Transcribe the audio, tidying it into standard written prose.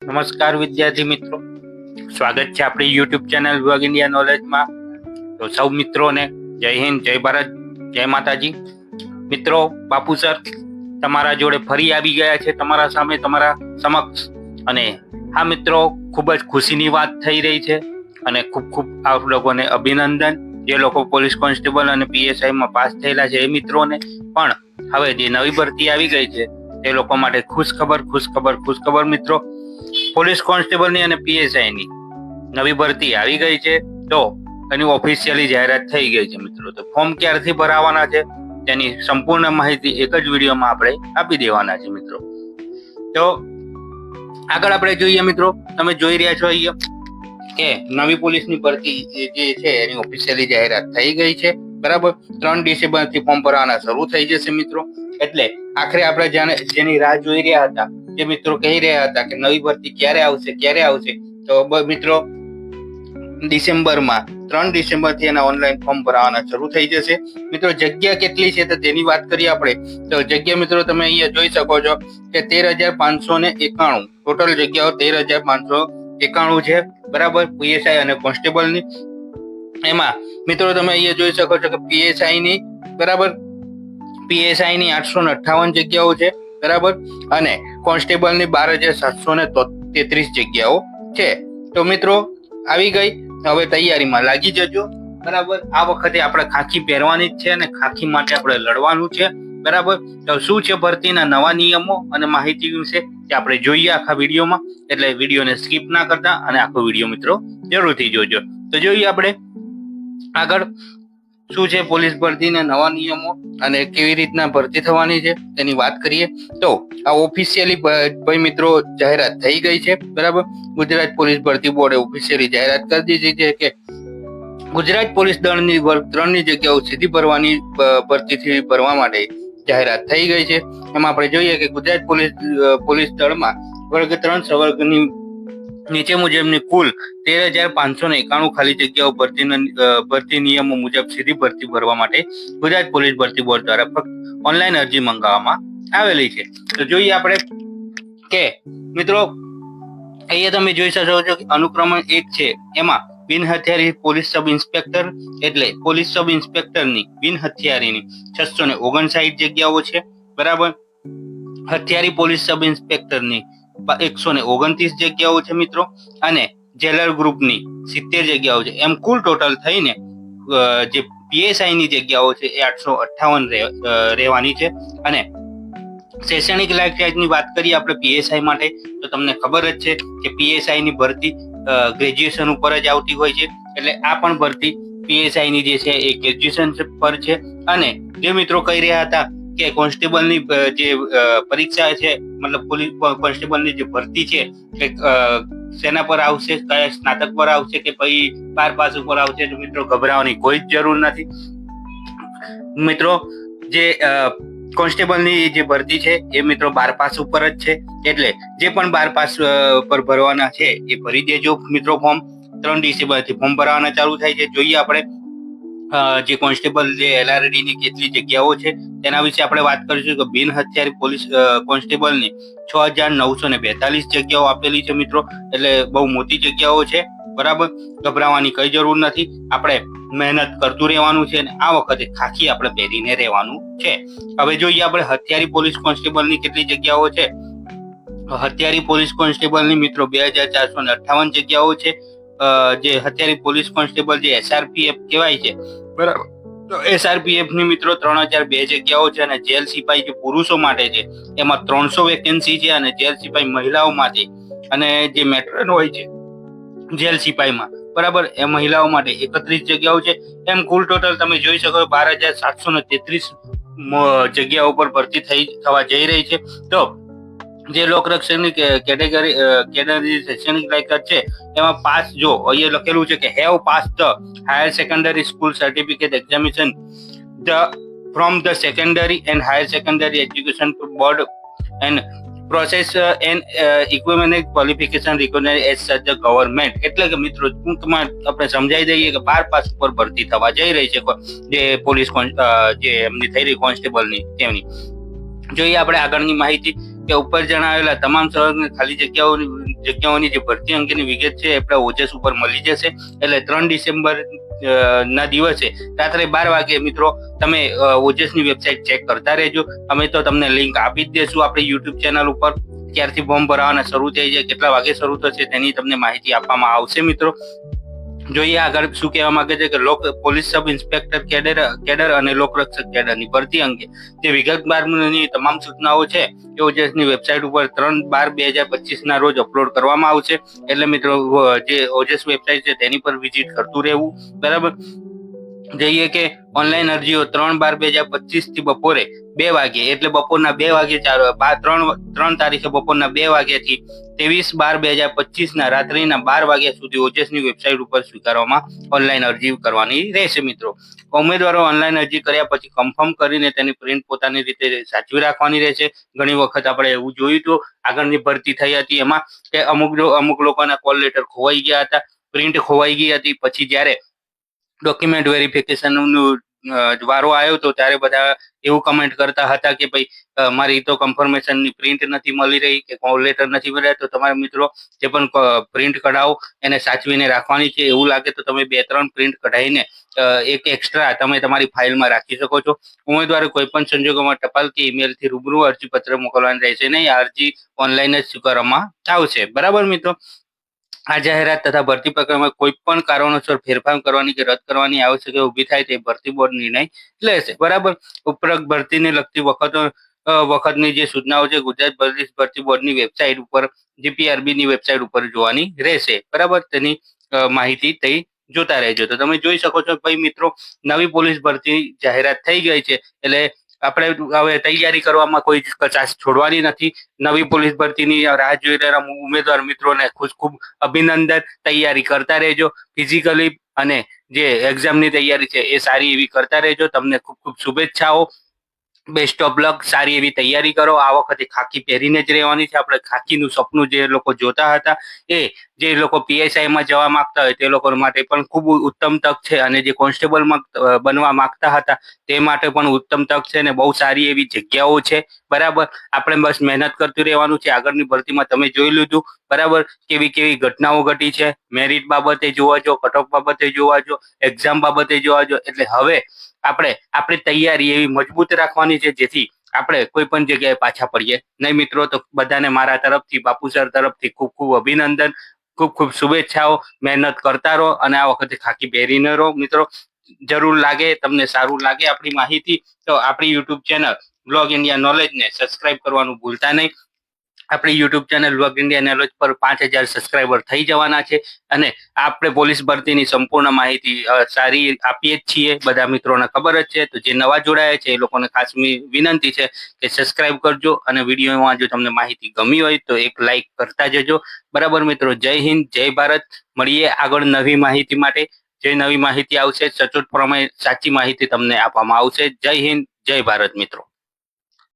નમસ્કાર વિદ્યાર્થી મિત્રો, સ્વાગત છે આપણી યુટ્યુબ ચેનલ વર્ગ ઇન્ડિયા નોલેજમાં. તો સૌ મિત્રોને જય હિન્દ, જય ભારત, જય માતાજી. મિત્રો, બાપુ સર તમારા જોડે ફરી આવી ગયા છે, તમારા સામે, તમારા સમક્ષ. અને હા મિત્રો, ખૂબ જ ખુશીની વાત થઈ રહી છે અને ખૂબ ખૂબ આપ લોકોને અભિનંદન. જે લોકો પોલીસ કોન્સ્ટેબલ અને PSI માં પાસ થયેલા છે એ મિત્રોને પણ હવે જે નવી ભરતી આવી ગઈ છે તે લોકો માટે ખુશખબર મિત્રો. પોલીસ કોન્સ્ટેબલની અને PSI ની નવી ભરતી આવી ગઈ છે, તો એની ઓફિશિયલી જાહેરાત થઈ ગઈ છે મિત્રો. તો ફોર્મ ક્યારથી ભરાવાના છે તેની સંપૂર્ણ માહિતી એક જ વિડીયોમાં આપણે આપી દેવાના છે મિત્રો. તો આગળ આપણે જોઈએ મિત્રો, તમે જોઈ રહ્યા છો અહીંયા કે નવી પોલીસની ભરતી જે છે એની ઓફિશિયલી જાહેરાત થઈ ગઈ છે, બરાબર. 3 ડિસેમ્બરથી ફોર્મ ભરવાના શરૂ થઈ જશે મિત્રો. એટલે આખરે આપણે જેની રાહ જોઈ રહ્યા હતા, જે મિત્રો કહી રહ્યા હતા કે નવી ભરતી ક્યારે આવશે, તો મિત્રો ડિસેમ્બરમાં 3 ડિસેમ્બરથી એના ઓનલાઈન ફોર્મ ભરવાના શરૂ થઈ જશે મિત્રો. જગ્યા કેટલી છે તો તેની વાત કરીએ આપણે. તો જગ્યા મિત્રો તમે અહીંયા જોઈ શકો છો કે 13,591 ટોટલ જગ્યાઓ 13,591 છે, બરાબર. PSI અને કોન્સ્ટેબલની એમાં મિત્રો તમે અહીંયા જોઈ શકો છો કે PSI ની 858 જગ્યાઓ છે, બરાબર. અને કોન્સ્ટેબલની 12,733 જગ્યાઓ છે. તો મિત્રો આવી ગઈ, હવે તૈયારીમાં લાગી જજો, બરાબર. આ વખતે આપણે ખાખી પહેરવાની જ છે અને ખાખી માટે આપણે લડવાનું છે, બરાબર. તો શું છે ભરતીના નવા નિયમો અને માહિતી વિશે તે આપણે જોઈએ આખા વિડીયોમાં. એટલે વિડીયોને સ્કીપ ના કરતા અને આખો વિડીયો મિત્રો જરૂરથી જોજો. તો જોઈએ આપણે આગળ શું છે પોલીસ ભરતીના નવા નિયમો અને કેવી રીતના ભરતી થવાની છે તેની વાત કરીએ. તો આ ઓફિશિયલી ભાઈ મિત્રો જાહેરાત થઈ ગઈ છે, બરાબર. ગુજરાત પોલીસ ભરતી બોર્ડે ઓફિશિયલી જાહેરાત કરી દીધી છે કે ગુજરાત પોલીસ દળની વર્ગ 3 ની જગ્યાઓ સીધી ભરતીથી ભરવા માટે જાહેરાત થઈ ગઈ છે. એમાં આપણે જોઈએ કે ગુજરાત પોલીસ દળમાં વર્ગ 3 સંવર્ગની નીચે મુજબની કુલ 13,591 ખાલી જગ્યાઓ ભરતી નિયમો મુજબ સીધી ભરતી ભરવા માટે ગુજરાત પોલીસ ભરતી બોર્ડ દ્વારા ફક્ત ઓનલાઈન અરજી મંગાવવામાં આવેલી છે. તો જોઈએ આપણે કે મિત્રો અહીંયા તમે જોઈ શકો છો કે અનુક્રમણ 1 છે, એમાં બિન હથિયારી પોલીસ સબ ઇન્સ્પેક્ટર એટલે પોલીસ સબ ઇન્સ્પેક્ટરની બિન હથિયારીની 659 જગ્યાઓ છે, બરાબર. હથિયારી પોલીસ સબ ઇન્સ્પેક્ટરની 129 જગ્યાઓ છે મિત્રો. અને જેલર ગ્રુપની 70 જગ્યાઓ છે. એમ કુલ ટોટલ થઈને જે PSI ની જગ્યાઓ છે એ 858 રહેવાની છે. અને શૈક્ષણિક લાયકાતની વાત કરીએ આપણે PSI માટે, તો તમને ખબર જ છે કે PSI ની ભરતી ગ્રેજ્યુએશન ઉપર જ આવતી હોય છે. એટલે આ પણ ભરતી PSI ની જે છે એ ગ્રેજ્યુએશન પર છે. અને જે મિત્રો કહી રહ્યા હતા કે કોન્સ્ટેબલની જે પરીક્ષા છે, મતલબ પોલીસ કોન્સ્ટેબલની જે ભરતી છે કે સેના પર આવશે, કયા સ્નાતક પર આવશે કે પછી 12 પાસ ઉપર આવશે, તો મિત્રો ગભરાવાની કોઈ જ જરૂર નથી મિત્રો. જે કોન્સ્ટેબલની જે ભરતી છે એ મિત્રો 12 પાસ ઉપર જ છે. એટલે જે પણ 12 પાસ પર ભરવાના છે એ ભરી દેજો મિત્રો ફોર્મ. 3 ડિસેમ્બરથી ફોર્મ ભરવાના ચાલુ થાય છે. જોઈએ આપણે જે કોન્સ્ટેબલ જે LRD ની કેટલી જગ્યાઓ છે તેના વિશે આપણે વાત કરીશું. કે બિન હથિયારી પોલીસ કોન્સ્ટેબલની 6,942 જગ્યાઓ આપેલી છે મિત્રો. એટલે બહુ મોટી જગ્યાઓ છે, બરાબર. ગભરાવાની કઈ જરૂર નથી, આપણે મહેનત કરતું રહેવાનું છે અને આ વખતે ખાખી આપણે પહેરીને રહેવાનું છે. હવે જોઈએ આપણે હથિયારી પોલીસ કોન્સ્ટેબલની કેટલી જગ્યાઓ છે. હથિયારી પોલીસ કોન્સ્ટેબલની મિત્રો 2,458 જગ્યાઓ છે. જે હથિયારી પોલીસ કોન્સ્ટેબલ જે SRPF કહેવાય છે, બરાબર. તો SRPF ની મિત્રો 3,002 જગ્યાઓ છે. અને જેલ સિપાઈ જે પુરુષો માટે છે એમાં 300 વેકેન્સી છે. અને જેલ સિપાઈ મહિલાઓ માટે અને જે મેટ્રોન હોય છે જેલ સિપાઈમાં, બરાબર, એ મહિલાઓ માટે 31 જગ્યાઓ છે. એમ કુલ ટોટલ તમે જોઈ શકો 12,733 જગ્યાઓ પર ભરતી થવા જઈ રહી છે. તો જે લોકરક્ષકની કેટેગરી શૈક્ષણિક લાયકાત છે એમાં પાસ, જો અહીંયા લખેલું છે કે have pass the higher secondary school certificate examination from the secondary and higher secondary education board and process and equivalent qualification recognise as સચ ધ ગવર્નમેન્ટ. એટલે કે મિત્રો ટૂંકમાં આપણે સમજાઈ દઈએ કે 12 પાસ ઉપર ભરતી થવા જઈ રહી છે જે પોલીસ જે એમની થઈ રહી કોન્સ્ટેબલની તેમની. જોઈએ આપણે આગળની માહિતી કે ઉપર જણાવેલા તમામ સંવર્ગની ખાલી જગ્યાઓની જગ્યાઓની જે ભરતી અંગેની વિગત છે આપણા ઓજસ ઉપર મળી જશે. એટલે 3 ડિસેમ્બર ના દિવસે રાત્રે 12 વાગે મિત્રો તમે ઓજસની વેબસાઇટ ચેક કરતા રહેજો. અમે તો તમને લિંક આપી જ દેશું આપણી યુટ્યુબ ચેનલ ઉપર. ક્યારથી ફોર્મ ભરવાના શરૂ થઈ જાય, કેટલા વાગે શરૂ થશે તેની તમને માહિતી આપવામાં આવશે મિત્રો. જોઈએ આગળ શું કહેવા માંગે છે કે પોલીસ સબ ઇન્સ્પેક્ટર કેડર અને લોકરક્ષક કેડરની ભરતી અંગે જે વિગતવારની તમામ સૂચનાઓ છે એ ઓજસની વેબસાઇટ ઉપર 3/12/2025 ના રોજ અપલોડ કરવામાં આવશે. એટલે મિત્રો જે ઓજસ વેબસાઇટ છે તેની પર વિઝિટ કરતું રહેવું. બરાબર. જોઈએ કે ઓનલાઈન અરજીઓ 3/12/2025 થી બપોરે 2 વાગે એટલે બપોરના 2 વાગે 3 તારીખે બપોરના 2 વાગ્યાથી 23/12/2025 ના રાત્રિના 12 વાગ્યા સુધી ઓજસની વેબસાઇટ ઉપર સ્વીકારવામાં ઓનલાઈન અરજી કરવાની રહેશે મિત્રો. ઉમેદવારો ઓનલાઈન અરજી કર્યા પછી કન્ફર્મ કરીને તેની પ્રિન્ટ પોતાની રીતે સાચવી રાખવાની રહેશે. ઘણી વખત આપણે એવું જોયું હતું, આગળની ભરતી થઈ હતી એમાં કે અમુક લોકોના કોલ લેટર ખોવાઈ ગયા હતા, પ્રિન્ટ ખોવાઈ ગઈ હતી. પછી જ્યારે ડોક્યુમેન્ટ વેરિફિકેશનનું વારો આવ્યો તો ત્યારે બધા એવું કમેન્ટ કરતા હતા કે ભાઈ મારી તો કન્ફર્મેશનની પ્રિન્ટ નથી મળી રહી કે કોલ લેટર નથી મળ્યા. તો તમારા મિત્રો જે પણ પ્રિન્ટ કઢાવો એને સાચવીને રાખવાની છે. એવું લાગે તો તમે 2-3 પ્રિન્ટ કઢાવીને એક એક્સ્ટ્રા તમે તમારી ફાઇલમાં રાખી શકો છો. ઉમેદવારે કોઈ પણ સંજોગોમાં ટપાલ કે ઈમેલથી રૂબરૂ અરજીપત્ર મોકલવાનું રહેશે નહીં. આ અરજી ઓનલાઈન જ સ્વીકારવામાં આવશે. બરાબર મિત્રો. આ જાહેરાત તથા ભરતી પ્રક્રિયામાં કોઈ પણ કારણોસર ફેરફાર કરવાની કે રદ કરવાની આવશ્યકતા ઊભી થાય તે ભરતી બોર્ડ નિર્ણય લેશે. બરાબર. ઉપરોક્ત ભરતીને લગતી વખતની જે સૂચનાઓ છે ગુજરાત પોલીસ ભરતી બોર્ડની વેબસાઇટ ઉપર જીપીઆરબી ની વેબસાઇટ ઉપર જોવાની રહેશે. બરાબર. તેની માહિતી થઈ જોતા રહેજો. તો તમે જોઈ શકો છો ભાઈ મિત્રો, નવી પોલીસ ભરતી જાહેરાત થઈ ગઈ છે એટલે આપણે હવે તૈયારી કરવામાં કોઈ કચાશ છોડવાની નથી. નવી પોલીસ ભરતીની રાહ જોઈ રહેલા ઉમેદવાર મિત્રોને ખૂબ અભિનંદન. તૈયારી કરતા રહેજો. ફિઝિકલી અને જે એક્ઝામની તૈયારી છે એ સારી એવી કરતા રહેજો. તમને ખૂબ ખૂબ શુભેચ્છાઓ. Best of luck. સારી એવી તૈયારી કરો. આ વખતે ખાકી પહેરીને જ રહેવાની છે. આપણે ખાકીનું સપનું જે લોકો જોતા હતા એ જે લોકો પીએસઆઈમાં જવા માંગતા હોય તે લોકો માટે પણ ખૂબ ઉત્તમ તક છે. અને જે કોન્સ્ટેબલમાં બનવા માંગતા હતા તે માટે પણ ઉત્તમ તક છે અને બહુ સારી એવી જગ્યાઓ છે. બરાબર. આપણે બસ મહેનત કરતું રહેવાનું છે. આગળની ભરતીમાં તમે જોઈ લીધું બરાબર કેવી કેવી ઘટનાઓ ઘટી છે. મેરિટ બાબતે જોવા જો, કટઓફ બાબતે જોવા જો, એક્ઝામ બાબતે જોવા જો. એટલે હવે આપણે આપણી તૈયારી એવી મજબૂત રાખવાની છે જેથી આપણે કોઈ પણ જગ્યાએ પાછા પડીએ નહીં મિત્રો. તો બધાને મારા તરફથી, બાપુ સર તરફથી ખૂબ ખૂબ અભિનંદન, ખૂબ ખૂબ શુભેચ્છાઓ. મહેનત કરતા રહો અને આ વખતે ખાકી પહેરીને રહો મિત્રો. જરૂર લાગે તમને સારું લાગે આપણી માહિતી તો આપણી યુટ્યુબ ચેનલ બ્લોગ ઇન્ડિયા નોલેજને સબસ્ક્રાઇબ કરવાનું ભૂલતા નહીં. આપણી YouTube channel blog India knowledge પર 5000 સબસ્ક્રાઇબર થઈ જવાના છે અને આપણે પોલીસ ભરતીની સંપૂર્ણ માહિતી સારી આપીએ જ છીએ. બધા મિત્રોને ખબર જ છે. તો જે નવા જોડાયા છે એ લોકોને ખાસ વિનંતી છે કે સબસ્ક્રાઇબ કરજો અને વિડીયોમાં જો તમને માહિતી ગમી હોય તો એક લાઈક કરતા જજો. બરાબર મિત્રો. જય હિન્દ, જય ભારત. મળીએ આગળ નવી માહિતી માટે. જે નવી માહિતી આવશે સચોટ પ્રમાણે સાચી માહિતી તમને આપવામાં આવશે. જય હિન્દ, જય ભારત મિત્રો.